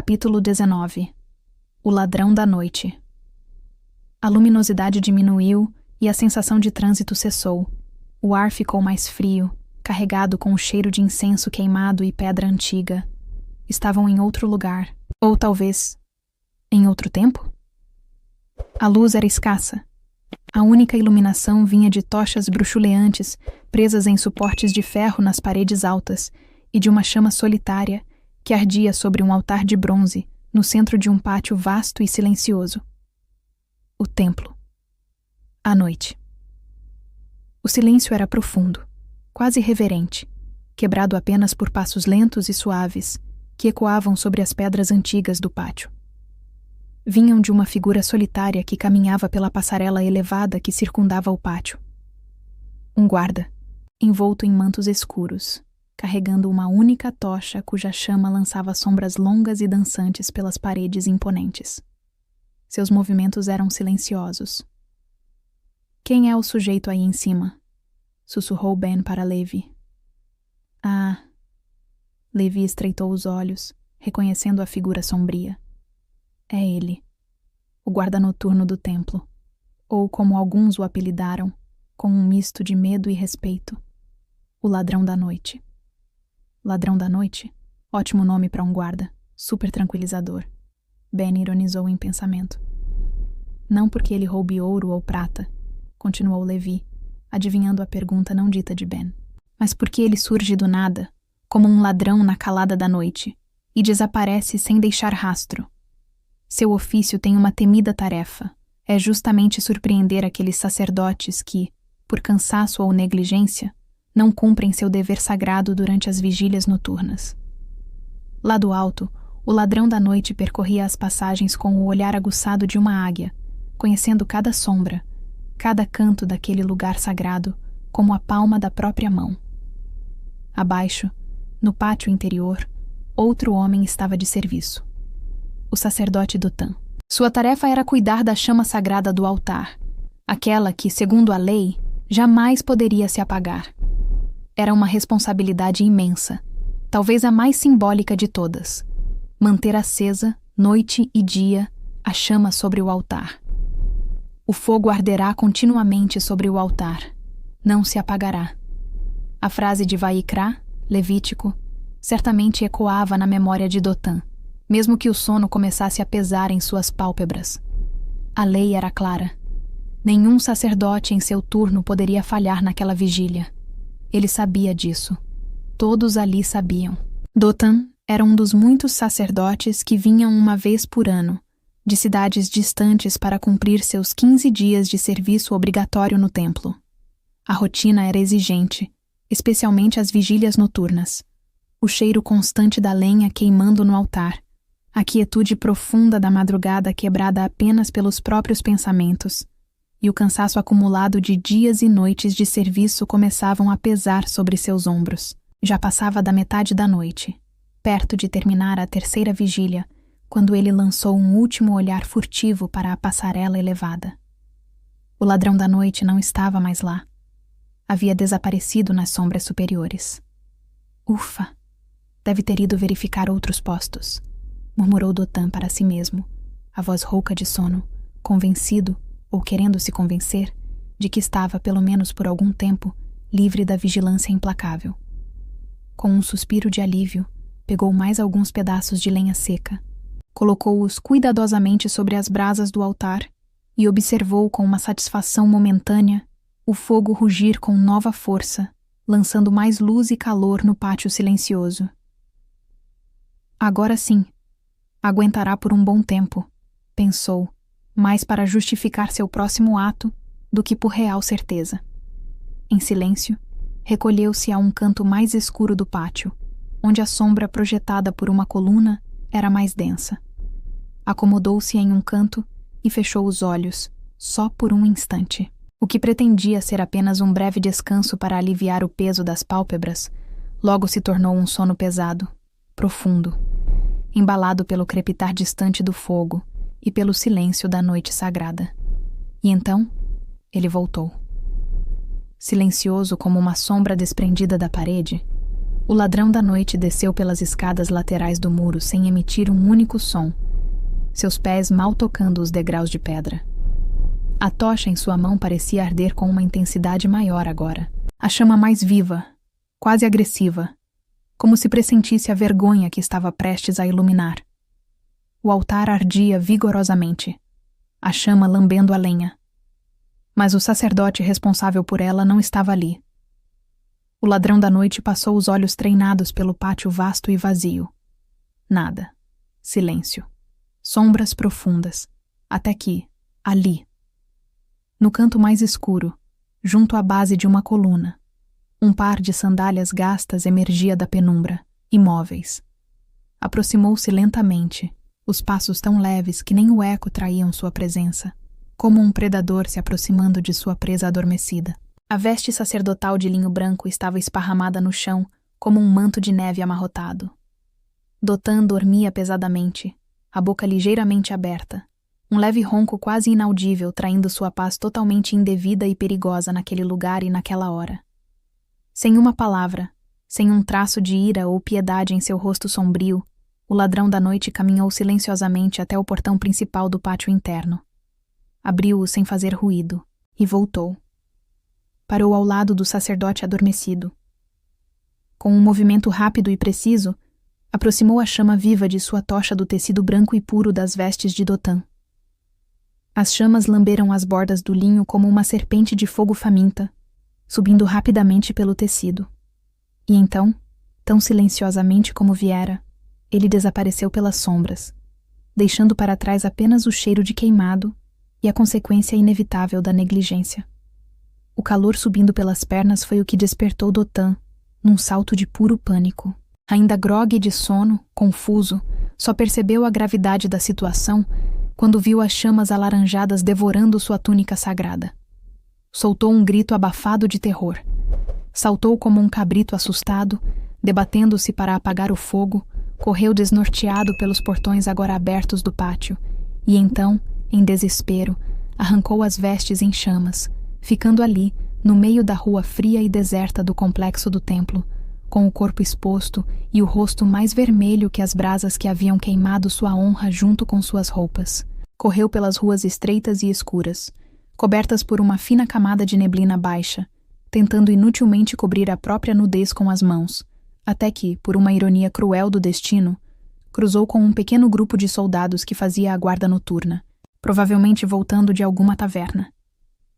Capítulo 19. O ladrão da noite. A luminosidade diminuiu e a sensação de trânsito cessou. O ar ficou mais frio, carregado com o cheiro de incenso queimado e pedra antiga. Estavam em outro lugar, ou talvez em outro tempo? A luz era escassa. A única iluminação vinha de tochas bruxuleantes presas em suportes de ferro nas paredes altas e de uma chama solitária que ardia sobre um altar de bronze no centro de um pátio vasto e silencioso. O templo. A noite. O silêncio era profundo, quase reverente, quebrado apenas por passos lentos e suaves que ecoavam sobre as pedras antigas do pátio. Vinham de uma figura solitária que caminhava pela passarela elevada que circundava o pátio. Um guarda, envolto em mantos escuros, carregando uma única tocha cuja chama lançava sombras longas e dançantes pelas paredes imponentes. Seus movimentos eram silenciosos. "Quem é o sujeito aí em cima?" sussurrou Ben para Levi. "Ah." Levi estreitou os olhos, reconhecendo a figura sombria. É ele, o guarda noturno do templo, ou como alguns o apelidaram, com um misto de medo e respeito, o ladrão da noite. Ladrão da noite? Ótimo nome para um guarda, super tranquilizador. Ben ironizou em pensamento. Não porque ele roube ouro ou prata, continuou Levi, adivinhando a pergunta não dita de Ben, mas porque ele surge do nada, como um ladrão na calada da noite, e desaparece sem deixar rastro. Seu ofício tem uma temida tarefa, é justamente surpreender aqueles sacerdotes que, por cansaço ou negligência, não cumprem seu dever sagrado durante as vigílias noturnas. Lá do alto, o ladrão da noite percorria as passagens com o olhar aguçado de uma águia, conhecendo cada sombra, cada canto daquele lugar sagrado como a palma da própria mão. Abaixo, no pátio interior, outro homem estava de serviço. O sacerdote Dotan. Sua tarefa era cuidar da chama sagrada do altar, aquela que, segundo a lei, jamais poderia se apagar. Era uma responsabilidade imensa, talvez a mais simbólica de todas: manter acesa, noite e dia, a chama sobre o altar. O fogo arderá continuamente sobre o altar, não se apagará. A frase de Vaikra, Levítico, certamente ecoava na memória de Dotan, mesmo que o sono começasse a pesar em suas pálpebras. A lei era clara. Nenhum sacerdote em seu turno poderia falhar naquela vigília. Ele sabia disso. Todos ali sabiam. Dotan era um dos muitos sacerdotes que vinham uma vez por ano, de cidades distantes para cumprir seus 15 dias de serviço obrigatório no templo. A rotina era exigente, especialmente as vigílias noturnas. O cheiro constante da lenha queimando no altar, a quietude profunda da madrugada quebrada apenas pelos próprios pensamentos, e o cansaço acumulado de dias e noites de serviço começavam a pesar sobre seus ombros. Já passava da metade da noite, perto de terminar a terceira vigília, quando ele lançou um último olhar furtivo para a passarela elevada. O ladrão da noite não estava mais lá. Havia desaparecido nas sombras superiores. Ufa! Deve ter ido verificar outros postos, murmurou Dotan para si mesmo, a voz rouca de sono, convencido, ou querendo se convencer, de que estava, pelo menos por algum tempo, livre da vigilância implacável. Com um suspiro de alívio, pegou mais alguns pedaços de lenha seca, colocou-os cuidadosamente sobre as brasas do altar e observou com uma satisfação momentânea o fogo rugir com nova força, lançando mais luz e calor no pátio silencioso. Agora sim, aguentará por um bom tempo, pensou, mais para justificar seu próximo ato do que por real certeza. Em silêncio, recolheu-se a um canto mais escuro do pátio, onde a sombra projetada por uma coluna era mais densa. Acomodou-se em um canto e fechou os olhos, só por um instante. O que pretendia ser apenas um breve descanso para aliviar o peso das pálpebras, logo se tornou um sono pesado, profundo, embalado pelo crepitar distante do fogo e pelo silêncio da noite sagrada. E então, ele voltou. Silencioso como uma sombra desprendida da parede, O ladrão da noite desceu pelas escadas laterais do muro sem emitir um único som, seus pés mal tocando os degraus de pedra. A tocha em sua mão parecia arder com uma intensidade maior agora. A chama mais viva, quase agressiva, como se pressentisse a vergonha que estava prestes a iluminar. O altar ardia vigorosamente, a chama lambendo a lenha. Mas o sacerdote responsável por ela não estava ali. O ladrão da noite passou os olhos treinados pelo pátio vasto e vazio. Nada. Silêncio. Sombras profundas. Até que, ali, no canto mais escuro, junto à base de uma coluna, um par de sandálias gastas emergia da penumbra, imóveis. Aproximou-se lentamente, os passos tão leves que nem o eco traíam sua presença, como um predador se aproximando de sua presa adormecida. A veste sacerdotal de linho branco estava esparramada no chão, como um manto de neve amarrotado. Dotan dormia pesadamente, a boca ligeiramente aberta, um leve ronco quase inaudível traindo sua paz totalmente indevida e perigosa naquele lugar e naquela hora. Sem uma palavra, sem um traço de ira ou piedade em seu rosto sombrio, o ladrão da noite caminhou silenciosamente até o portão principal do pátio interno. Abriu-o sem fazer ruído, e voltou. Parou ao lado do sacerdote adormecido. Com um movimento rápido e preciso, aproximou a chama viva de sua tocha do tecido branco e puro das vestes de Dotan. As chamas lamberam as bordas do linho como uma serpente de fogo faminta, subindo rapidamente pelo tecido. E então, tão silenciosamente como viera, ele desapareceu pelas sombras, deixando para trás apenas o cheiro de queimado e a consequência inevitável da negligência. O calor subindo pelas pernas foi o que despertou Dotan, num salto de puro pânico. Ainda grogue de sono, confuso, só percebeu a gravidade da situação quando viu as chamas alaranjadas devorando sua túnica sagrada. Soltou um grito abafado de terror. Saltou como um cabrito assustado, debatendo-se para apagar o fogo, correu desnorteado pelos portões agora abertos do pátio, e então, em desespero, arrancou as vestes em chamas, ficando ali, no meio da rua fria e deserta do complexo do templo, com o corpo exposto e o rosto mais vermelho que as brasas que haviam queimado sua honra junto com suas roupas. Correu pelas ruas estreitas e escuras, cobertas por uma fina camada de neblina baixa, tentando inutilmente cobrir a própria nudez com as mãos, até que, por uma ironia cruel do destino, cruzou com um pequeno grupo de soldados que fazia a guarda noturna, provavelmente voltando de alguma taverna.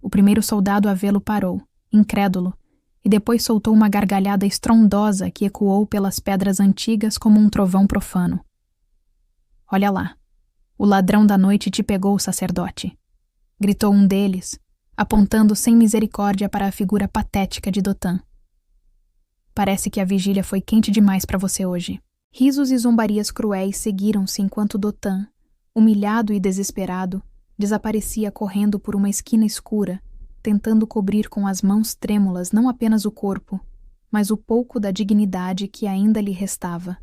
O primeiro soldado a vê-lo parou, incrédulo, e depois soltou uma gargalhada estrondosa que ecoou pelas pedras antigas como um trovão profano. "Olha lá, o ladrão da noite te pegou, sacerdote", gritou um deles, apontando sem misericórdia para a figura patética de Dotan. "Parece que a vigília foi quente demais para você hoje." Risos e zombarias cruéis seguiram-se enquanto Dotan, humilhado e desesperado, desaparecia correndo por uma esquina escura, tentando cobrir com as mãos trêmulas não apenas o corpo, mas o pouco da dignidade que ainda lhe restava.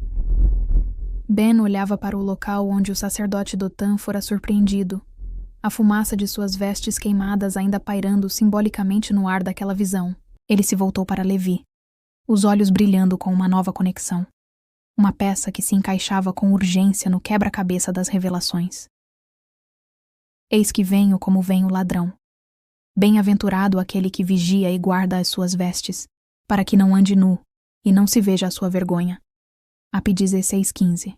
Ben olhava para o local onde o sacerdote Dotan fora surpreendido, a fumaça de suas vestes queimadas ainda pairando simbolicamente no ar daquela visão. Ele se voltou para Levi, os olhos brilhando com uma nova conexão. Uma peça que se encaixava com urgência no quebra-cabeça das revelações. "Eis que venho como vem o ladrão. Bem-aventurado aquele que vigia e guarda as suas vestes, para que não ande nu e não se veja a sua vergonha." AP 16:15.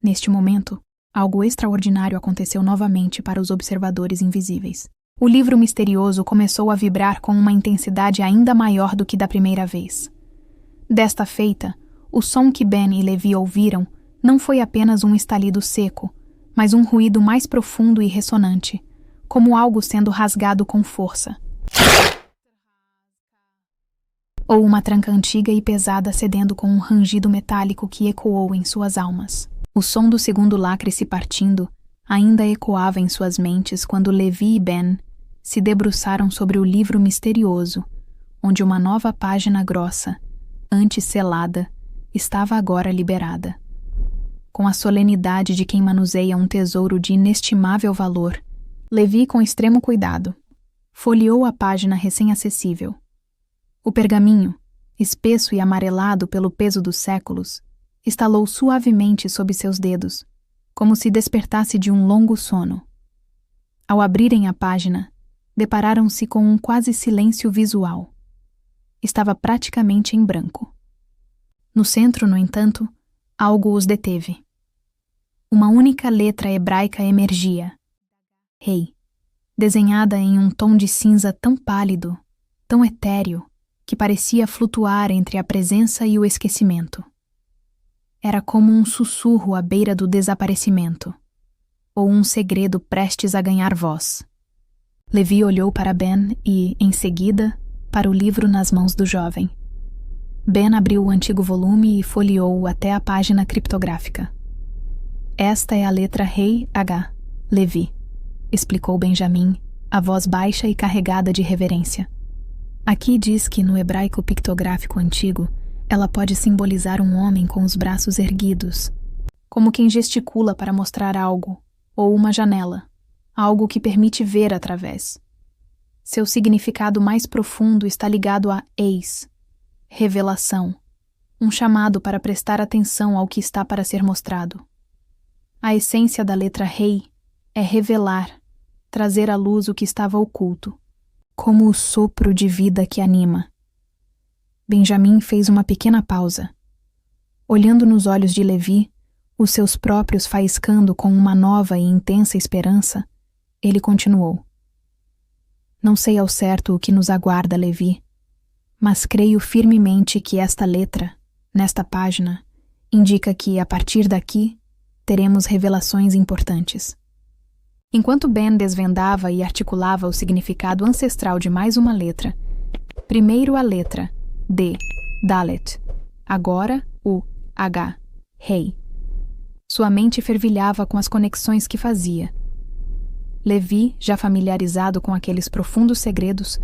Neste momento, algo extraordinário aconteceu novamente para os observadores invisíveis. O livro misterioso começou a vibrar com uma intensidade ainda maior do que da primeira vez. Desta feita, o som que Ben e Levi ouviram não foi apenas um estalido seco, mas um ruído mais profundo e ressonante, como algo sendo rasgado com força. Ou uma tranca antiga e pesada cedendo com um rangido metálico que ecoou em suas almas. O som do segundo lacre se partindo ainda ecoava em suas mentes quando Levi e Ben se debruçaram sobre o livro misterioso, onde uma nova página grossa, antes selada, estava agora liberada. Com a solenidade de quem manuseia um tesouro de inestimável valor, Levi, com extremo cuidado, folheou a página recém-acessível. O pergaminho, espesso e amarelado pelo peso dos séculos, estalou suavemente sob seus dedos, como se despertasse de um longo sono. Ao abrirem a página, depararam-se com um quase silêncio visual. Estava praticamente em branco. No centro, no entanto, algo os deteve. Uma única letra hebraica emergia. Rei, desenhada em um tom de cinza tão pálido, tão etéreo, que parecia flutuar entre a presença e o esquecimento. Era como um sussurro à beira do desaparecimento, ou um segredo prestes a ganhar voz. Levi olhou para Ben e, em seguida, para o livro nas mãos do jovem. Ben abriu o antigo volume e folheou-o até a página criptográfica. Esta é a letra Rei H, Levi, explicou Benjamin, a voz baixa e carregada de reverência. Aqui diz que no hebraico pictográfico antigo, ela pode simbolizar um homem com os braços erguidos, como quem gesticula para mostrar algo, ou uma janela, algo que permite ver através. Seu significado mais profundo está ligado a eis, revelação, um chamado para prestar atenção ao que está para ser mostrado. A essência da letra Rei é revelar, trazer à luz o que estava oculto, como o sopro de vida que anima. Benjamin fez uma pequena pausa. Olhando nos olhos de Levi, os seus próprios faiscando com uma nova e intensa esperança, ele continuou. Não sei ao certo o que nos aguarda, Levi, mas creio firmemente que esta letra, nesta página, indica que, a partir daqui, teremos revelações importantes. Enquanto Ben desvendava e articulava o significado ancestral de mais uma letra, primeiro a letra D, Dalet, agora o H, Rei. Sua mente fervilhava com as conexões que fazia. Levi, já familiarizado com aqueles profundos segredos,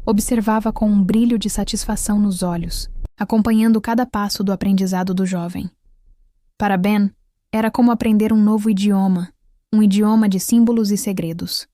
observava com um brilho de satisfação nos olhos, acompanhando cada passo do aprendizado do jovem. Para Ben, era como aprender um novo idioma, um idioma de símbolos e segredos.